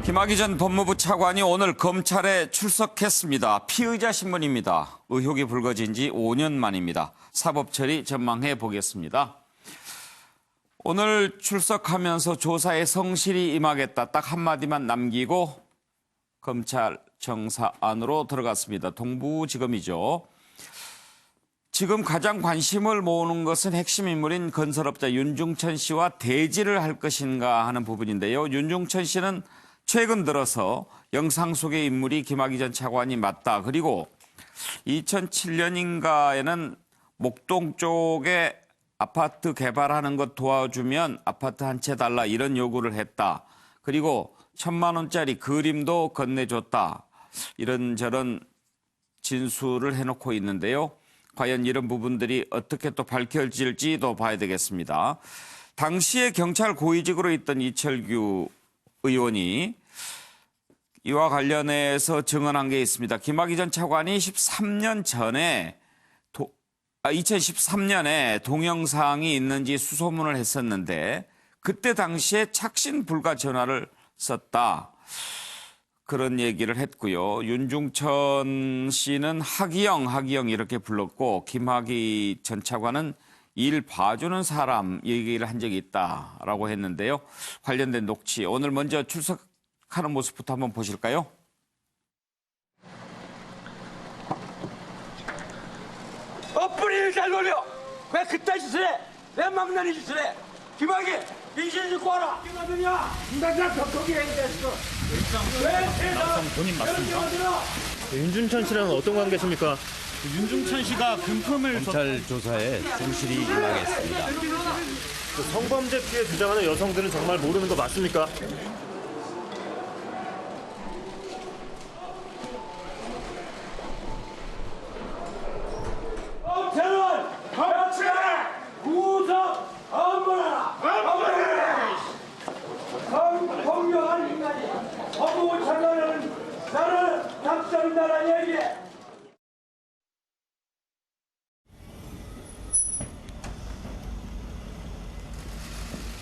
김학의 전 법무부 차관이 오늘 검찰에 출석했습니다. 피의자 신문입니다. 의혹이 불거진 지 5년 만입니다. 사법 처리 전망해 보겠습니다. 오늘 출석하면서 조사에 성실히 임하겠다 딱 한마디만 남기고 검찰 정사 안으로 들어갔습니다. 동부지검이죠. 지금 가장 관심을 모으는 것은 핵심 인물인 건설업자 윤중천 씨와 대지를 할 것인가 하는 부분인데요. 윤중천 씨는 최근 들어서 영상 속의 인물이 김학의 전 차관이 맞다. 그리고 2007년인가에는 목동 쪽에 아파트 개발하는 것 도와주면 아파트 한 채 달라 이런 요구를 했다. 그리고 1,000만 원짜리 그림도 건네줬다. 이런저런 진술을 해놓고 있는데요. 과연 이런 부분들이 어떻게 또 밝혀질지도 봐야 되겠습니다. 당시에 경찰 고위직으로 있던 이철규 의원이 이와 관련해서 증언한 게 있습니다. 김학의 전 차관이 2013년에 동영상이 있는지 수소문을 했었는데 그때 당시에 착신 불가 전화를 썼다. 그런 얘기를 했고요. 윤중천 씨는 하기영 이렇게 불렀고 김학의 전 차관은 일 봐주는 사람 얘기를 한 적이 있다라고 했는데요. 관련된 녹취 오늘 먼저 출석하는 모습부터 한번 보실까요? 엎뿌리를 잘 노려. 왜 그딴 짓을 해? 왜 막나니 짓을 해? 김학의 인신 짓고 와라. 김학이냐? 인간이랑 격하게 행동했어. 왜 세상 본인 맞습니까? 윤중천 씨랑은 어떤 관계십니까? 윤중천 씨가 금품을 검찰 조사에 성실히 임하겠습니다. 성범죄 피해 주장하는 여성들은 정말 모르는 거 맞습니까? 검찰은 구속 엄벌하라. 성공명한 인간이 법무부 차관은 나를 답정나라 얘기해.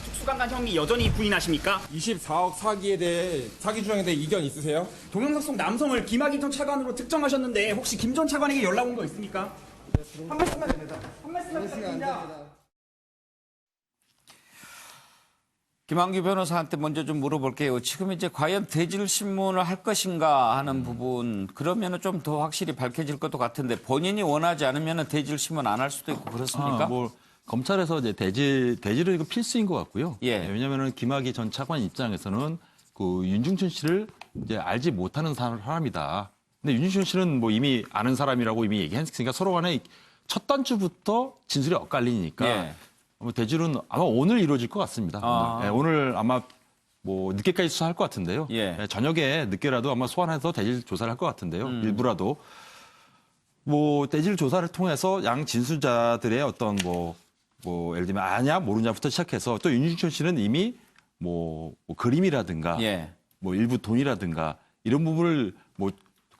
특수강간 혐의 여전히 부인하십니까? 24억 사기에 대해 사기 주장에 대해 이견 있으세요? 동영상 속 남성을 김학의 전 차관으로 특정하셨는데 혹시 김 전 차관에게 연락 온 거 있습니까? 한 말씀만 부탁드립니다. 김한규 변호사한테 먼저 좀 물어볼게요. 지금 이제 과연 대질 신문을 할 것인가 하는 부분 그러면은 좀 더 확실히 밝혀질 것도 같은데 본인이 원하지 않으면은 대질 신문 안 할 수도 있고 그렇습니까? 검찰에서 이제 대질은 이거 필수인 것 같고요. 예. 왜냐하면은 김학의 전 차관 입장에서는 그 윤중천 씨를 이제 알지 못하는 사람이다. 근데 윤중천 씨는 뭐 이미 아는 사람이라고 이미 얘기했으니까 서로 간에 첫 단추부터 진술이 엇갈리니까 예. 대질은 아마 오늘 이루어질 것 같습니다. 아. 오늘 아마 뭐 늦게까지 수사할 것 같은데요. 예. 저녁에 늦게라도 아마 소환해서 대질 조사를 할 것 같은데요. 일부라도 뭐 대질 조사를 통해서 양 진술자들의 어떤 뭐 예를 들면 아냐 모르냐부터 시작해서 또 윤중천 씨는 이미 뭐 그림이라든가 예. 뭐 일부 돈이라든가 이런 부분을 뭐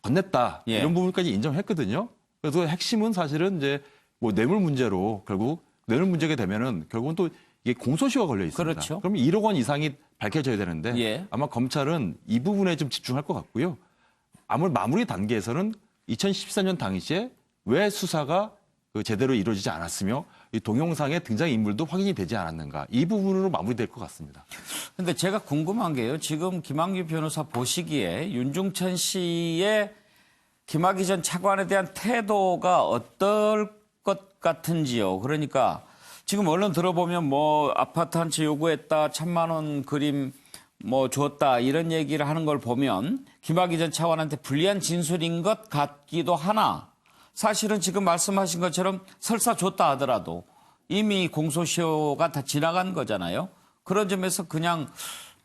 건넸다 예. 이런 부분까지 인정했거든요. 그래서 핵심은 사실은 이제 뭐 뇌물 문제로 결국 뇌물 문제가 되면은 결국은 또 이게 공소시효가 걸려 있습니다. 그렇죠. 그럼 1억 원 이상이 밝혀져야 되는데 예. 아마 검찰은 이 부분에 좀 집중할 것 같고요. 아무리 마무리 단계에서는 2014년 당시에 왜 수사가 제대로 이루어지지 않았으며 이 동영상의 등장 인물도 확인이 되지 않았는가 이 부분으로 마무리될 것 같습니다. 근데 제가 궁금한 게요. 지금 김한규 변호사 보시기에 윤중천 씨의 김학의 전 차관에 대한 태도가 어떨 것 같은지요. 그러니까 지금 언론 들어보면 뭐 아파트 한 채 요구했다, 1,000만 원 그림 뭐 줬다 이런 얘기를 하는 걸 보면 김학의 전 차관한테 불리한 진술인 것 같기도 하나 사실은 지금 말씀하신 것처럼 설사 줬다 하더라도 이미 공소시효가 다 지나간 거잖아요. 그런 점에서 그냥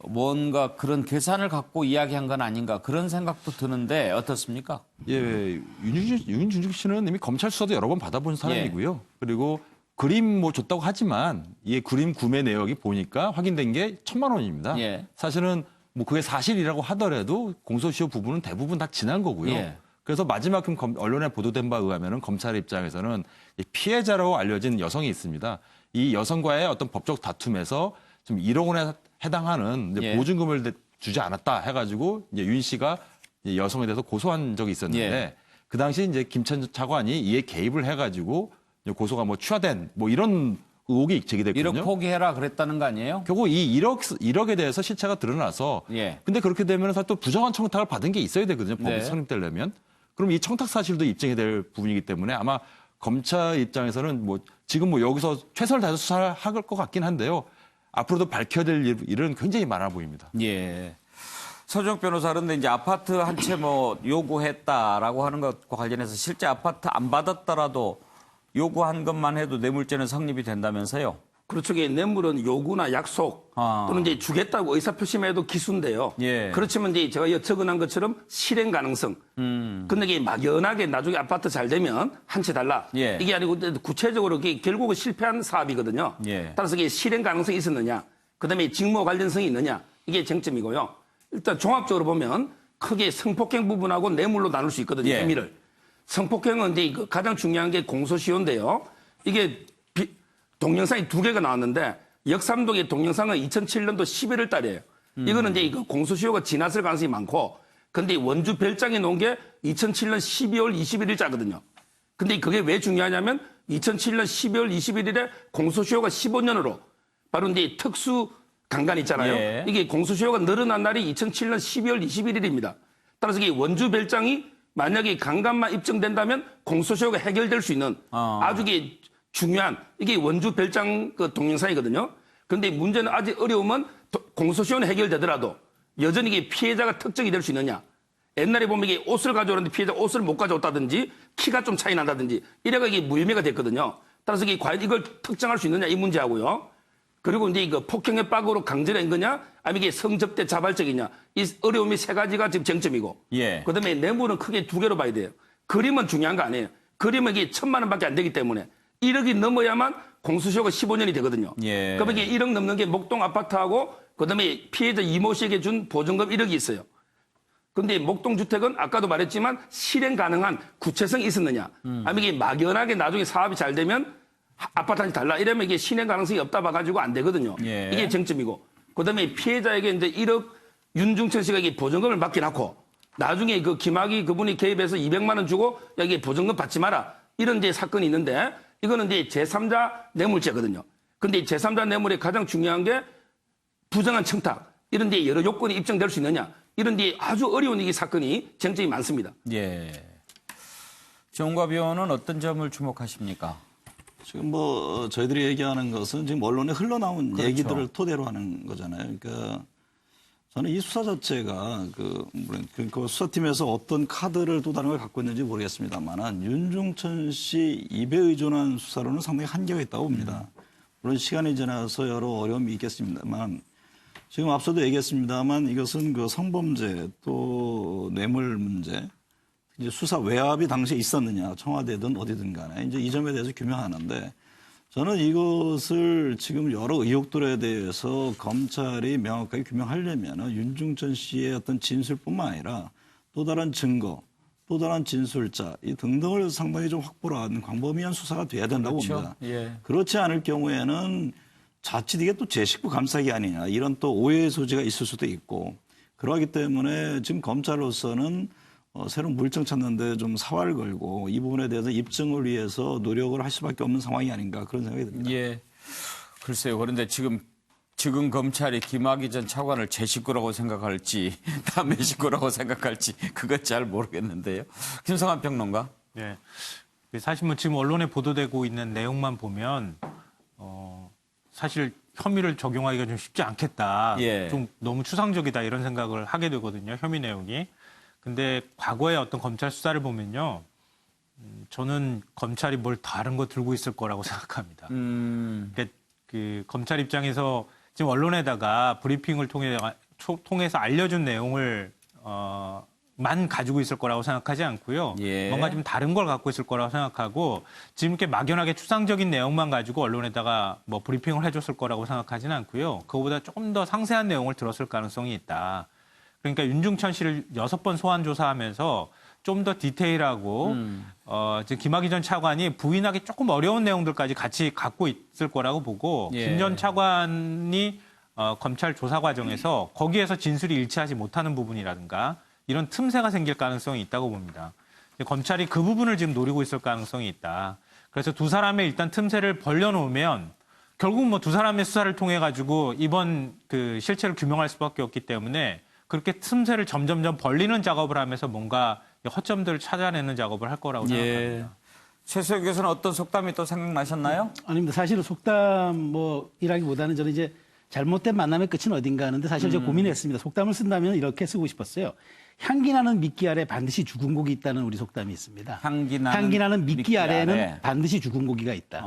뭔가 그런 계산을 갖고 이야기한 건 아닌가 그런 생각도 드는데 어떻습니까? 예, 윤중천 씨는 이미 검찰 수사도 여러 번 받아본 사람이고요. 그리고 그림 뭐 줬다고 하지만 이 그림 구매 내역이 보니까 확인된 게 1,000만 원입니다. 예. 사실은 뭐 그게 사실이라고 하더라도 공소시효 부분은 대부분 다 지난 거고요. 예. 그래서 마지막 언론에 보도된 바에 의하면 검찰 입장에서는 피해자라고 알려진 여성이 있습니다. 이 여성과의 어떤 법적 다툼에서 지금 1억 원에 해당하는 이제 예. 보증금을 주지 않았다 해가지고 이제 윤 씨가 이 여성에 대해서 고소한 적이 있었는데 예. 그 당시 이제 김천 차관이 이에 개입을 해가지고 이제 고소가 뭐 취하된 뭐 이런 의혹이 제기됐거든요. 1억 포기해라 그랬다는 거 아니에요? 결국 이 1억에 대해서 실체가 드러나서 예. 근데 그렇게 되면 또 부정한 청탁을 받은 게 있어야 되거든요. 법이 네. 성립되려면. 그럼 이 청탁 사실도 입증이 될 부분이기 때문에 아마 검찰 입장에서는 뭐 지금 뭐 여기서 최선을 다해서 수사를 할 것 같긴 한데요. 앞으로도 밝혀야 될 일은 굉장히 많아 보입니다. 예. 서정 변호사는 이제 아파트 한 채 뭐 요구했다라고 하는 것과 관련해서 실제 아파트 안 받았더라도 요구한 것만 해도 뇌물죄는 성립이 된다면서요? 그렇죠. 이게 뇌물은 요구나 약속 또는 이제 주겠다고 의사표시만 해도 기수인데요. 예. 그렇지만 이제 제가 적어놓은 것처럼 실행 가능성. 근데 이게 막연하게 나중에 아파트 잘 되면 한 채 달라. 예. 이게 아니고 구체적으로 이게 결국은 실패한 사업이거든요. 예. 따라서 이게 실행 가능성이 있었느냐. 그다음에 직무 관련성이 있느냐. 이게 쟁점이고요. 일단 종합적으로 보면 크게 성폭행 부분하고 뇌물로 나눌 수 있거든요. 예. 혐의를. 성폭행은 이제 가장 중요한 게 공소시효인데요. 이게 동영상이 2개가 나왔는데 역삼동의 동영상은 2007년도 11월 달이에요. 이거는 이제 이거 공소시효가 지났을 가능성이 많고 근데 원주 별장에 놓은 게 2007년 12월 21일자거든요. 근데 그게 왜 중요하냐면 2007년 12월 21일에 공소시효가 15년으로 바로 이제 특수 강간 있잖아요. 예. 이게 공소시효가 늘어난 날이 2007년 12월 21일입니다. 따라서 이게 원주 별장이 만약에 강간만 입증된다면 공소시효가 해결될 수 있는 아주 이게 중요한 이게 원주 별장 그 동영상이거든요. 그런데 문제는 아직 어려움은 공소시효는 해결되더라도 여전히 이게 피해자가 특정이 될 수 있느냐. 옛날에 보면 이게 옷을 가져오는데 피해자가 옷을 못 가져왔다든지 키가 좀 차이 난다든지 이래가 이게 무혐의가 됐거든요. 따라서 이게 과연 이걸 특정할 수 있느냐 이 문제하고요. 그리고 이제 이거 폭행의 빡으로 강제된 거냐 아니면 이게 성접대 자발적이냐 이 어려움이 3가지가 지금 쟁점이고 예. 그다음에 뇌물은 크게 2개로 봐야 돼요. 그림은 중요한 거 아니에요. 그림은 이게 1,000만 원밖에 안 되기 때문에 1억이 넘어야만 공소시효가 15년이 되거든요. 예. 그럼 이게 1억 넘는 게 목동 아파트하고 그다음에 피해자 이모 씨에게 준 보증금 1억이 있어요. 그런데 목동 주택은 아까도 말했지만 실행 가능한 구체성이 있었느냐. 아니면 이게 막연하게 나중에 사업이 잘 되면 아파트한테 달라 이러면 이게 실행 가능성이 없다 봐가지고 안 되거든요. 예. 이게 쟁점이고. 그다음에 피해자에게 이제 1억 윤중천 씨가 이게 보증금을 맡겨놨고 나중에 그 김학의 그분이 개입해서 200만 원 주고 여기 보증금 받지 마라. 이런 이제 사건이 있는데 이거는 이제 제3자 뇌물죄거든요. 근데 제3자 뇌물의 가장 중요한 게 부정한 청탁. 이런 데 여러 요건이 입증될 수 있느냐. 이런 데 아주 어려운 이 사건이 쟁점이 많습니다. 예. 정과 의원은 어떤 점을 주목하십니까? 지금 뭐 저희들이 얘기하는 것은 지금 언론에 흘러나온 그렇죠. 얘기들을 토대로 하는 거잖아요. 그러니까 저는 이 수사 자체가 물론 그 수사팀에서 어떤 카드를 또 다른 걸 갖고 있는지 모르겠습니다만은 윤중천 씨 입에 의존한 수사로는 상당히 한계가 있다고 봅니다. 물론 시간이 지나서 여러 어려움이 있겠습니다만 지금 앞서도 얘기했습니다만 이것은 그 성범죄 또 뇌물 문제 이제 수사 외압이 당시에 있었느냐 청와대든 어디든 간에 이제 이 점에 대해서 규명하는데 저는 이것을 지금 여러 의혹들에 대해서 검찰이 명확하게 규명하려면 윤중천 씨의 어떤 진술뿐만 아니라 또 다른 증거, 또 다른 진술자 이 등등을 상당히 좀 확보를 하는 광범위한 수사가 돼야 된다고 그렇죠. 봅니다. 예. 그렇지 않을 경우에는 자칫 이게 또 제 식구 감싸기 아니냐 이런 또 오해의 소지가 있을 수도 있고 그러기 때문에 지금 검찰로서는 새로운 물증 찾는데 좀 사활을 걸고 이 부분에 대해서 입증을 위해서 노력을 할 수밖에 없는 상황이 아닌가 그런 생각이 듭니다. 예. 글쎄요. 그런데 지금 검찰이 김학의 전 차관을 제 식구라고 생각할지 남의 식구라고 생각할지 그것 잘 모르겠는데요. 김성환 평론가. 네. 사실 뭐 지금 언론에 보도되고 있는 내용만 보면 사실 혐의를 적용하기가 좀 쉽지 않겠다. 예. 좀 너무 추상적이다 이런 생각을 하게 되거든요. 혐의 내용이. 근데 과거의 어떤 검찰 수사를 보면요. 저는 검찰이 뭘 다른 거 들고 있을 거라고 생각합니다. 그러니까 그 검찰 입장에서 지금 언론에다가 브리핑을 통해서 알려준 내용을 만 가지고 있을 거라고 생각하지 않고요. 예. 뭔가 좀 다른 걸 갖고 있을 거라고 생각하고 지금 이렇게 막연하게 추상적인 내용만 가지고 언론에다가 뭐 브리핑을 해줬을 거라고 생각하지는 않고요. 그거보다 조금 더 상세한 내용을 들었을 가능성이 있다. 그러니까 윤중천 씨를 6번 소환 조사하면서 좀 더 디테일하고 지금 김학의 전 차관이 부인하기 조금 어려운 내용들까지 같이 갖고 있을 거라고 보고 예. 김 전 차관이 검찰 조사 과정에서 거기에서 진술이 일치하지 못하는 부분이라든가 이런 틈새가 생길 가능성이 있다고 봅니다. 검찰이 그 부분을 지금 노리고 있을 가능성이 있다. 그래서 두 사람의 일단 틈새를 벌려놓으면 결국 뭐 두 사람의 수사를 통해 가지고 이번 그 실체를 규명할 수밖에 없기 때문에 그렇게 틈새를 점점점 벌리는 작업을 하면서 뭔가 허점들을 찾아내는 작업을 할 거라고 생각합니다. 최수혁 교수는 어떤 속담이 또 생각나셨나요? 아닙니다. 사실은 속담 이라기보다는 저는 이제 잘못된 만남의 끝은 어딘가 하는데 사실 제가 고민했습니다. 속담을 쓴다면 이렇게 쓰고 싶었어요. 향기 나는 미끼 아래 반드시 죽은 고기 있다는 우리 속담이 있습니다. 향기 나는 미끼 아래에는 아래. 반드시 죽은 고기가 있다.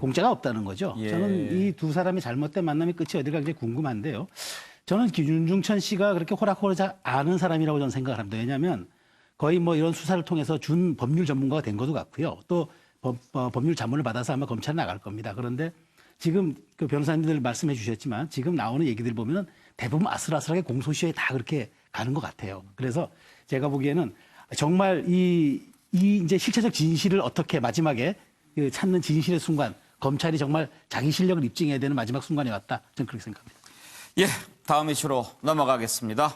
공짜가 없다는 거죠. 예. 저는 이 두 사람의 잘못된 만남의 끝이 어디가 굉장히 궁금한데요. 저는 윤중천 씨가 그렇게 호락호락 아는 사람이라고 저는 생각을 합니다. 왜냐하면 거의 뭐 이런 수사를 통해서 준 법률 전문가가 된 것도 같고요. 또 법률 자문을 받아서 아마 검찰에 나갈 겁니다. 그런데 지금 그 변호사님들 말씀해 주셨지만 지금 나오는 얘기들 보면 대부분 아슬아슬하게 공소시효에 다 그렇게 가는 것 같아요. 그래서 제가 보기에는 정말 이 이제 실체적 진실을 어떻게 마지막에 그 찾는 진실의 순간 검찰이 정말 자기 실력을 입증해야 되는 마지막 순간이 왔다. 저는 그렇게 생각합니다. 예, 다음 이슈로 넘어가겠습니다.